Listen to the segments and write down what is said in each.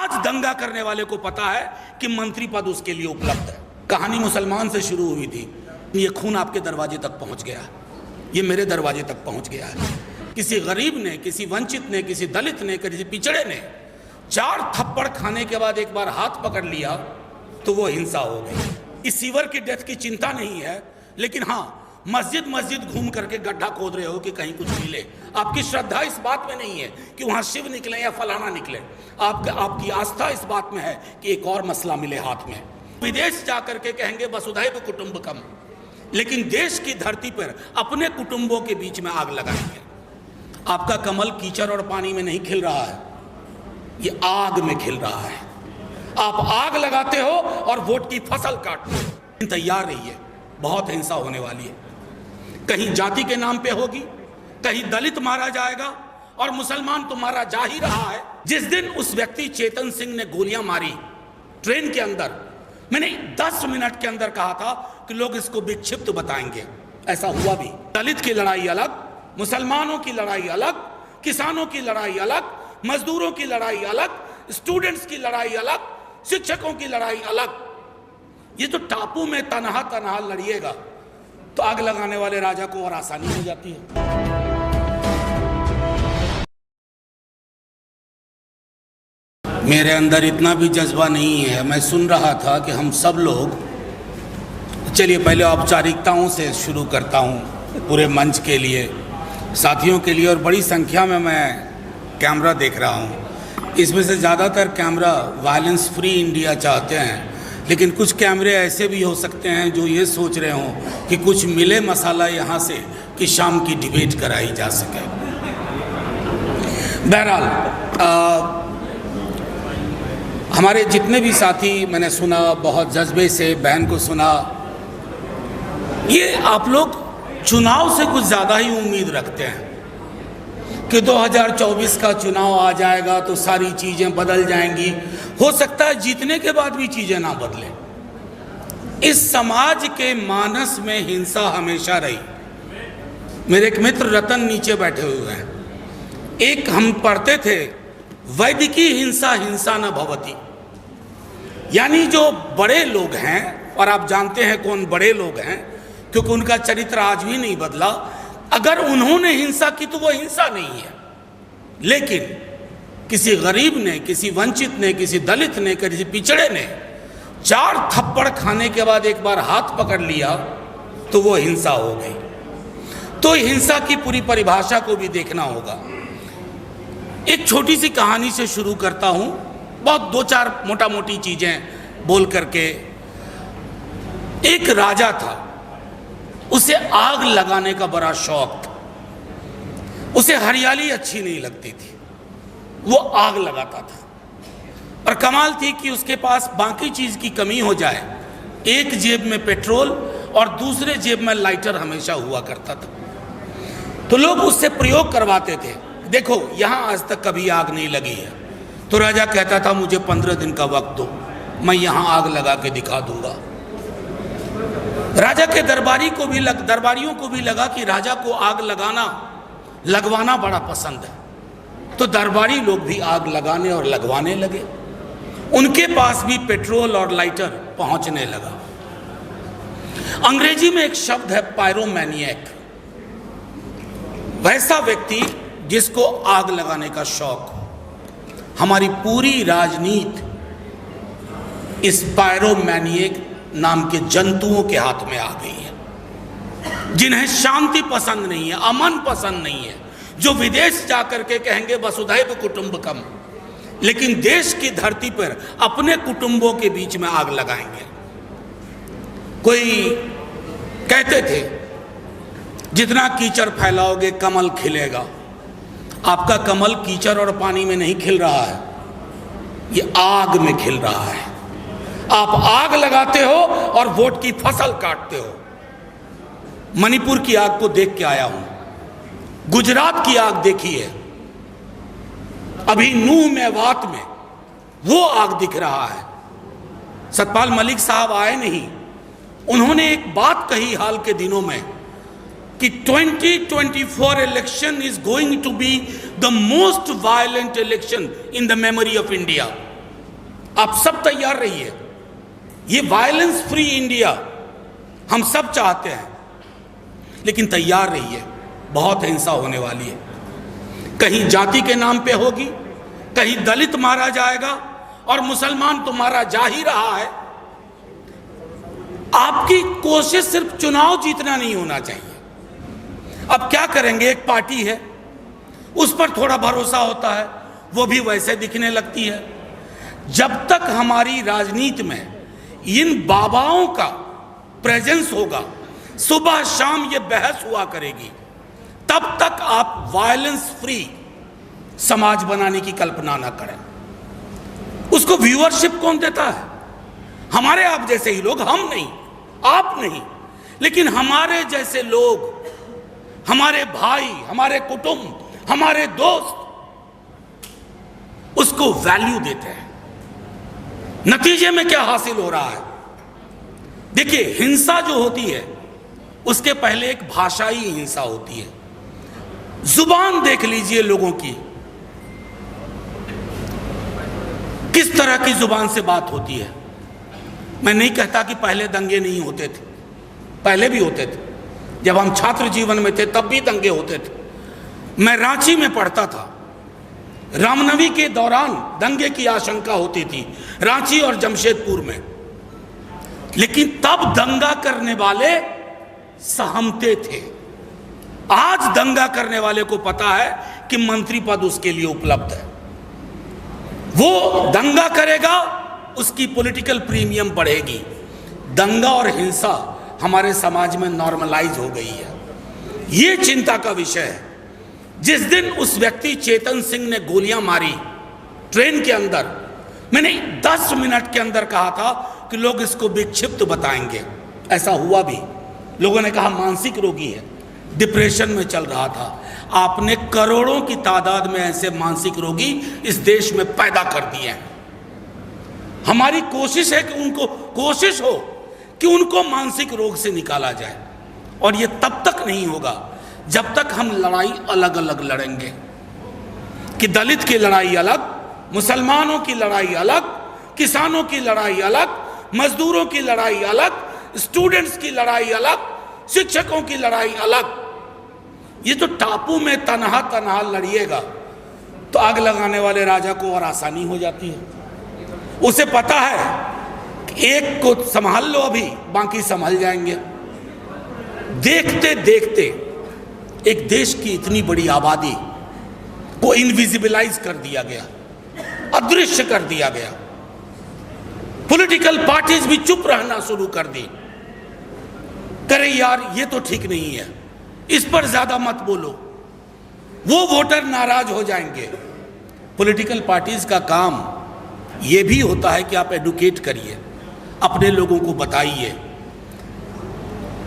आज दंगा करने वाले को पता है कि मंत्री पद उसके लिए उपलब्ध है। कहानी मुसलमान से शुरू हुई थी, ये खून आपके दरवाजे तक पहुंच गया, ये मेरे दरवाजे तक पहुंच गया है। किसी गरीब ने, किसी वंचित ने, किसी दलित ने, किसी पिछड़े ने 4 थप्पड़ खाने के बाद एक बार हाथ पकड़ लिया तो वो हिंसा हो गई। इस सीवर की डेथ की चिंता नहीं है, लेकिन हाँ, मस्जिद मस्जिद घूम करके गड्ढा खोद रहे हो कि कहीं कुछ मिले। आपकी श्रद्धा इस बात में नहीं है कि वहां शिव निकले या फलाना निकले। आपकी आस्था इस बात में है कि एक और मसला मिले हाथ में। विदेश जाकर के कहेंगे वसुधैव कुटुंबकम, लेकिन देश की धरती पर अपने कुटुंबों के बीच में आग लगाएंगे। आपका कमल कीचड़ और पानी में नहीं खिल रहा है, ये आग में खिल रहा है। आप आग लगाते हो और वोट की फसल काटते हो। तैयार रहिए, बहुत हिंसा होने वाली है। कहीं जाति के नाम पे होगी, कहीं दलित मारा जाएगा और मुसलमान तो मारा जा ही रहा है। जिस दिन उस व्यक्ति चेतन सिंह ने गोलियां मारी ट्रेन के अंदर, मैंने 10 मिनट के अंदर कहा था कि लोग इसको विक्षिप्त बताएंगे। ऐसा हुआ भी। दलित की लड़ाई अलग, मुसलमानों की लड़ाई अलग, किसानों की लड़ाई अलग, मजदूरों की लड़ाई अलग, स्टूडेंट्स की लड़ाई अलग, शिक्षकों की लड़ाई अलग। ये तो टापू में तनहा तनहा लड़िएगा तो आग लगाने वाले राजा को और आसानी हो जाती है। मेरे अंदर इतना भी जज्बा नहीं है। मैं सुन रहा था कि हम सब लोग, चलिए पहले औपचारिकताओं से शुरू करता हूं पूरे मंच के लिए, साथियों के लिए, और बड़ी संख्या में मैं कैमरा देख रहा हूं। इसमें से ज़्यादातर कैमरा वायलेंस फ्री इंडिया चाहते हैं, लेकिन कुछ कैमरे ऐसे भी हो सकते हैं जो ये सोच रहे हों कि कुछ मिले मसाला यहाँ से कि शाम की डिबेट कराई जा सके। बहरहाल हमारे जितने भी साथी, मैंने सुना बहुत जज्बे से, बहन को सुना, ये आप लोग चुनाव से कुछ ज़्यादा ही उम्मीद रखते हैं कि 2024 का चुनाव आ जाएगा तो सारी चीज़ें बदल जाएंगी। हो सकता है जीतने के बाद भी चीज़ें ना बदलें। इस समाज के मानस में हिंसा हमेशा रही। मेरे एक मित्र रतन नीचे बैठे हुए हैं, एक हम पढ़ते थे, वैदिकी हिंसा हिंसा न भवति, यानी जो बड़े लोग हैं, और आप जानते हैं कौन बड़े लोग हैं क्योंकि उनका चरित्र आज भी नहीं बदला, अगर उन्होंने हिंसा की तो वो हिंसा नहीं है। लेकिन किसी गरीब ने, किसी वंचित ने, किसी दलित ने, किसी पिछड़े ने 4 थप्पड़ खाने के बाद एक बार हाथ पकड़ लिया तो वो हिंसा हो गई। तो हिंसा की पूरी परिभाषा को भी देखना होगा। एक छोटी सी कहानी से शुरू करता हूं, बहुत 2-4 मोटा मोटी चीजें बोल करके। एक राजा था, उसे आग लगाने का बड़ा शौक था। उसे हरियाली अच्छी नहीं लगती थी, वो आग लगाता था। और कमाल थी कि उसके पास बाकी चीज की कमी हो जाए, एक जेब में पेट्रोल और दूसरे जेब में लाइटर हमेशा हुआ करता था। तो लोग उससे प्रयोग करवाते थे, देखो यहां आज तक कभी आग नहीं लगी है। तो राजा कहता था मुझे 15 दिन का वक्त दो, मैं यहां आग लगा के दिखा दूंगा। राजा के दरबारियों को भी लगा कि राजा को आग लगवाना बड़ा पसंद है। तो दरबारी लोग भी आग लगाने और लगवाने लगे। उनके पास भी पेट्रोल और लाइटर पहुंचने लगा। अंग्रेजी में एक शब्द है पायरोमैनियक, वैसा व्यक्ति जिसको आग लगाने का शौक हो। हमारी पूरी राजनीति इस पायरोमैनियक नाम के जंतुओं के हाथ में आ गई है, जिन्हें शांति पसंद नहीं है, अमन पसंद नहीं है, जो विदेश जाकर के कहेंगे वसुधैव कुटुंबकम, लेकिन देश की धरती पर अपने कुटुंबों के बीच में आग लगाएंगे। कोई कहते थे जितना कीचड़ फैलाओगे कमल खिलेगा। आपका कमल कीचड़ और पानी में नहीं खिल रहा है, ये आग में खिल रहा है। आप आग लगाते हो और वोट की फसल काटते हो। मणिपुर की आग को देख के आया हूं, गुजरात की आग देखी है, अभी नूह मेवात में वो आग दिख रहा है। सतपाल मलिक साहब आए नहीं, उन्होंने एक बात कही हाल के दिनों में कि 2024 election is going to be the most violent election in the memory of India. आप सब तैयार रहिए। ये वायलेंस फ्री इंडिया हम सब चाहते हैं, लेकिन तैयार रहिए, बहुत हिंसा होने वाली है। कहीं जाति के नाम पे होगी, कहीं दलित मारा जाएगा, और मुसलमान तो मारा जा ही रहा है। आपकी कोशिश सिर्फ चुनाव जीतना नहीं होना चाहिए। अब क्या करेंगे, एक पार्टी है, उस पर थोड़ा भरोसा होता है, वो भी वैसे दिखने लगती है। जब तक हमारी राजनीति में इन बाबाओं का प्रेजेंस होगा, सुबह शाम ये बहस हुआ करेगी, तब तक आप वायलेंस फ्री समाज बनाने की कल्पना ना करें। उसको व्यूअरशिप कौन देता है? हमारे आप जैसे ही लोग, हम नहीं, आप नहीं, लेकिन हमारे जैसे लोग, हमारे भाई, हमारे कुटुंब, हमारे दोस्त उसको वैल्यू देते हैं। नतीजे में क्या हासिल हो रहा है? देखिए, हिंसा जो होती है उसके पहले एक भाषाई हिंसा होती है। जुबान देख लीजिए लोगों की, किस तरह की जुबान से बात होती है। मैं नहीं कहता कि पहले दंगे नहीं होते थे, पहले भी होते थे। जब हम छात्र जीवन में थे तब भी दंगे होते थे। मैं रांची में पढ़ता था, रामनवमी के दौरान दंगे की आशंका होती थी रांची और जमशेदपुर में, लेकिन तब दंगा करने वाले सहमते थे। आज दंगा करने वाले को पता है कि मंत्री पद उसके लिए उपलब्ध है, वो दंगा करेगा, उसकी पॉलिटिकल प्रीमियम बढ़ेगी। दंगा और हिंसा हमारे समाज में नॉर्मलाइज हो गई है, ये चिंता का विषय है। जिस दिन उस व्यक्ति चेतन सिंह ने गोलियां मारी ट्रेन के अंदर, मैंने 10 मिनट के अंदर कहा था कि लोग इसको विक्षिप्त बताएंगे। ऐसा हुआ भी, लोगों ने कहा मानसिक रोगी है, डिप्रेशन में चल रहा था। आपने करोड़ों की तादाद में ऐसे मानसिक रोगी इस देश में पैदा कर दिए हैं। हमारी कोशिश है कि उनको मानसिक रोग से निकाला जाए, और ये तब तक नहीं होगा जब तक हम लड़ाई अलग अलग लड़ेंगे, कि दलित की लड़ाई अलग, मुसलमानों की लड़ाई अलग, किसानों की लड़ाई अलग, मजदूरों की लड़ाई अलग, स्टूडेंट्स की लड़ाई अलग, शिक्षकों की लड़ाई अलग। ये तो टापू में तनहा तनहा लड़िएगा तो आग लगाने वाले राजा को और आसानी हो जाती है। उसे पता है कि एक को संभाल लो, अभी बाकी संभल जाएंगे। देखते देखते एक देश की इतनी बड़ी आबादी को इनविजिबलाइज कर दिया गया, अदृश्य कर दिया गया। पॉलिटिकल पार्टीज भी चुप रहना शुरू कर दी, करे यार ये तो ठीक नहीं है, इस पर ज्यादा मत बोलो, वो वोटर नाराज हो जाएंगे। पॉलिटिकल पार्टीज का काम ये भी होता है कि आप एडुकेट करिए, अपने लोगों को बताइए।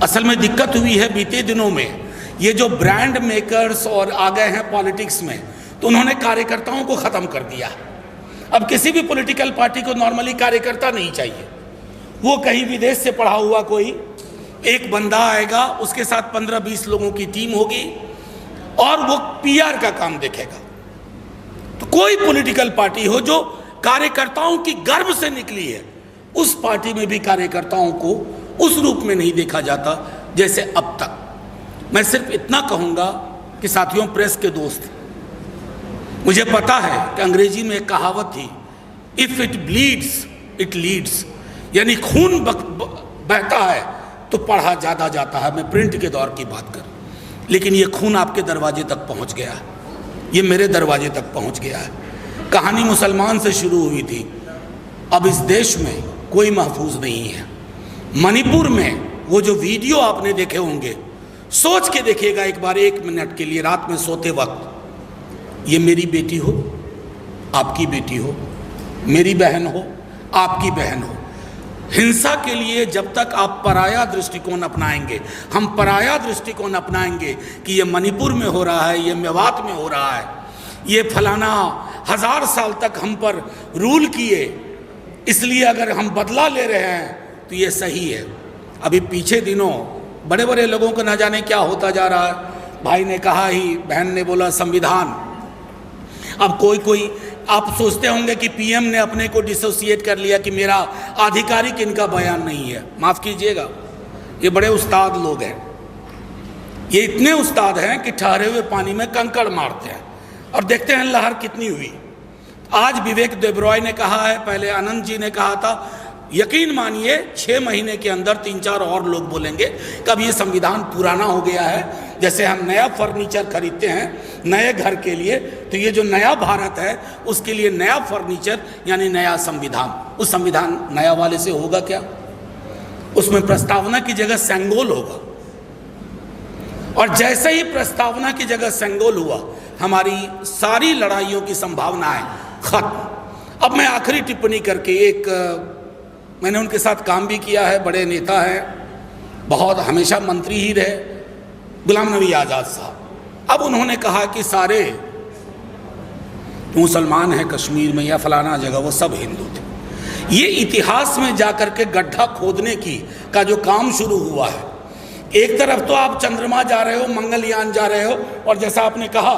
असल में दिक्कत हुई है बीते दिनों में, ये जो ब्रांड मेकर्स और आ गए हैं पॉलिटिक्स में, तो उन्होंने कार्यकर्ताओं को खत्म कर दिया। अब किसी भी पॉलिटिकल पार्टी को नॉर्मली कार्यकर्ता नहीं चाहिए। वो कहीं विदेश से पढ़ा हुआ कोई एक बंदा आएगा, उसके साथ 15-20 लोगों की टीम होगी और वो पीआर का काम देखेगा। तो कोई पॉलिटिकल पार्टी हो जो कार्यकर्ताओं की गर्भ से निकली है, उस पार्टी में भी कार्यकर्ताओं को उस रूप में नहीं देखा जाता जैसे अब तक। मैं सिर्फ इतना कहूंगा कि साथियों, प्रेस के दोस्त, मुझे पता है कि अंग्रेजी में एक कहावत थी, if it bleeds it leads, यानी खून बहता है तो पढ़ा ज्यादा जाता है। मैं प्रिंट के दौर की बात कर, लेकिन ये खून आपके दरवाजे तक पहुंच गया है, ये मेरे दरवाजे तक पहुंच गया है। कहानी मुसलमान से शुरू हुई थी, अब इस देश में कोई महफूज नहीं है। मणिपुर में वो जो वीडियो आपने देखे होंगे, सोच के देखिएगा एक बार, 1 मिनट के लिए रात में सोते वक्त, ये मेरी बेटी हो, आपकी बेटी हो, मेरी बहन हो, आपकी बहन हो। हिंसा के लिए जब तक आप पराया दृष्टिकोण अपनाएंगे, हम पराया दृष्टिकोण अपनाएंगे कि ये मणिपुर में हो रहा है, ये मेवात में हो रहा है, ये फलाना 1000 साल तक हम पर रूल किए, इसलिए अगर हम बदला ले रहे हैं तो ये सही है। अभी पीछे दिनों बड़े बड़े लोगों को न जाने क्या होता जा रहा है। भाई ने कहा ही, बहन ने बोला संविधान। अब कोई आप सोचते होंगे कि पीएम ने अपने को डिसोसिएट कर लिया कि मेरा आधिकारिक इनका बयान नहीं है। माफ़ कीजिएगा, ये बड़े उस्ताद लोग हैं। ये इतने उस्ताद हैं कि ठहरे हुए पानी में कंकड़ मारते हैं और देखते हैं लहर कितनी हुई। आज विवेक देबरॉय ने कहा है, पहले आनंद जी ने कहा था, यकीन मानिए 6 महीने के अंदर 3-4 और लोग बोलेंगे कब ये संविधान पुराना हो गया है। जैसे हम नया फर्नीचर खरीदते हैं नए घर के लिए, तो ये जो नया भारत है उसके लिए नया फर्नीचर यानी नया संविधान। उस संविधान नया वाले से होगा क्या? उसमें प्रस्तावना की जगह सेंगोल होगा, और जैसे ही प्रस्तावना की जगह सेंगोल हुआ हमारी सारी लड़ाइयों की संभावनाएं खत्म। अब मैं आखिरी टिप्पणी करके, मैंने उनके साथ काम भी किया है, बड़े नेता हैं, बहुत हमेशा मंत्री ही रहे, गुलाम नबी आज़ाद साहब। अब उन्होंने कहा कि सारे मुसलमान हैं कश्मीर में या फलाना जगह, वो सब हिंदू थे। ये इतिहास में जाकर के गड्ढा खोदने का जो काम शुरू हुआ है, एक तरफ तो आप चंद्रमा जा रहे हो, मंगलयान जा रहे हो, और जैसा आपने कहा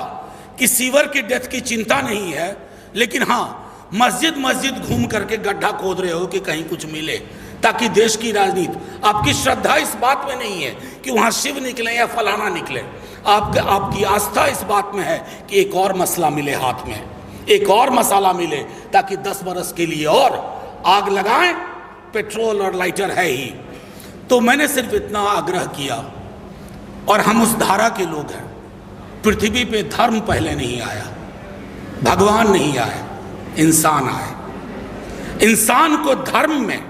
कि सीवर की डेथ की चिंता नहीं है, लेकिन हाँ मस्जिद मस्जिद घूम करके गड्ढा खोद रहे हो कि कहीं कुछ मिले, ताकि देश की राजनीति, आपकी श्रद्धा इस बात में नहीं है कि वहाँ शिव निकले या फलाना निकले, आपकी आस्था इस बात में है कि एक और मसला मिले हाथ में, एक और मसाला मिले, ताकि 10 बरस के लिए और आग लगाएं। पेट्रोल और लाइटर है ही। तो मैंने सिर्फ इतना आग्रह किया, और हम उस धारा के लोग हैं, पृथ्वी पे धर्म पहले नहीं आया, भगवान नहीं आए, इंसान आए। इंसान को धर्म में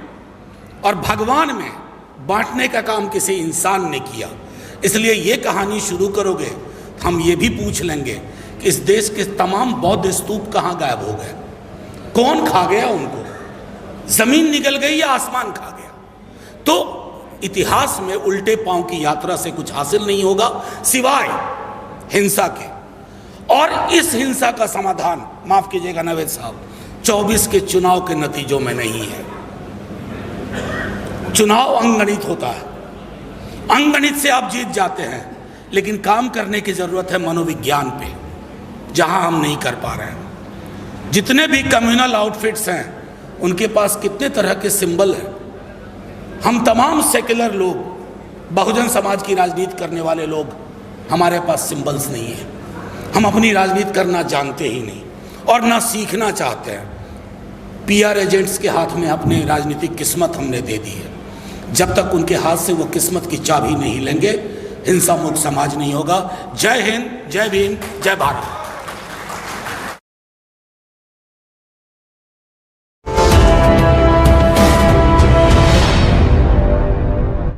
और भगवान में बांटने का काम किसी इंसान ने किया। इसलिए ये कहानी शुरू करोगे हम ये भी पूछ लेंगे कि इस देश के तमाम बौद्ध स्तूप कहाँ गायब हो गए, कौन खा गया उनको, जमीन निकल गई या आसमान खा गया। तो इतिहास में उल्टे पांव की यात्रा से कुछ हासिल नहीं होगा सिवाय हिंसा के, और इस हिंसा का समाधान, माफ कीजिएगा नवेद साहब, 24 के चुनाव के नतीजों में नहीं है। चुनाव अंगगणित होता है, अंगगणित से आप जीत जाते हैं, लेकिन काम करने की जरूरत है मनोविज्ञान पे, जहां हम नहीं कर पा रहे हैं। जितने भी कम्युनल आउटफिट्स हैं उनके पास कितने तरह के सिंबल हैं। हम तमाम सेक्युलर लोग, बहुजन समाज की राजनीति करने वाले लोग, हमारे पास सिंबल्स नहीं है। हम अपनी राजनीति करना जानते ही नहीं और ना सीखना चाहते हैं। पीआर एजेंट्स के हाथ में अपनी राजनीतिक किस्मत हमने दे दी है। जब तक उनके हाथ से वो किस्मत की चाबी नहीं लेंगे, हिंसा मुक्त समाज नहीं होगा। जय हिंद, जय भीम, जय भारत।